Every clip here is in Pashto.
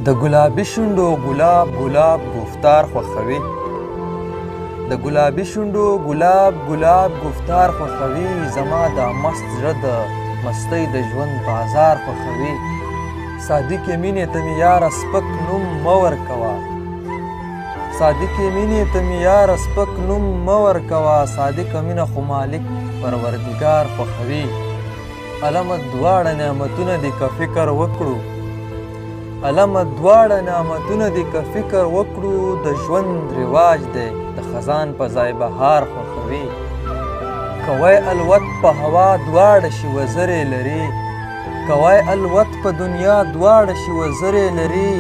د ګلابي شونډو ګلاب ګلاب گفتار خوښوي، د ګلابي شونډو ګلاب ګلاب گفتار خوښوي، زما دا مست زړه د مستۍ د ژوند بازار خوښوي. صادقې مینې ته مې یاره سپک نوم مه ورکوه، صادقې مینې ته مې یاره سپک نوم مه ورکوه، صادقه مینه خو مالک پروردګار خوښوي. علمه دواړه نعمتونه دي که فکر وکړو، علمه دواړه نعمتونه دي که فکر وکړو، د ژوند رواج دی د خزان په ځای بهار خوښوي. کوی الوت په هوا دواړه شي وزرې لري، کوی الوت په دنیا دواړه شي وزرې لري،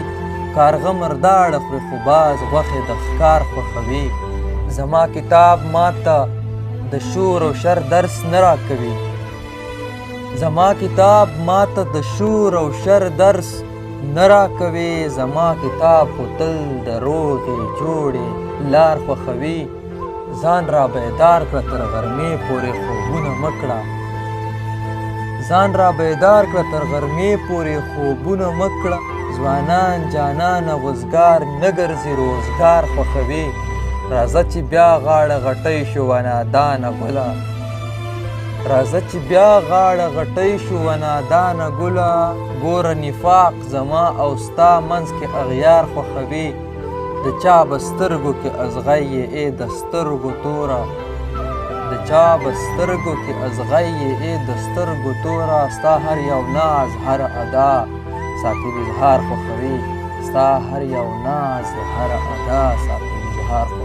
کارغه مرداړه خوري خو باز غوښې د ښکار خوښوي. زما کتاب ماته د شور او شر درس نه راکوي، زما کتاب ماته د شور او شر درس نه راکوي، زما کتاب خو تل د روغې جوړې لار خوښوي. ځان را بیدار کړه تر غرمې پورې خوبونه مه کړه، ځان را بیدار کړه تر غرمې پورې خوبونه مه کړه، ځوانان جانانه وزګار نه ګرځي روزګار خوښوي. راځه چې بیا غاړه غټۍ شو نادانه ګله، راځه چې بیا غاړه غټۍ شو نادانه ګله، ګوره نفاق زما او ستا منځ کې اغیار خوښوي. د چا به سترګو کې ازغی یې ای د سترګو توره، د چا به سترګو کې ازغی یې ای د سترګو توره، ستا هر یو ناز هر ادا ساقي اظهار خوښوي، ستا هر یو ناز هر ادا ساقي اظهار خوښوي.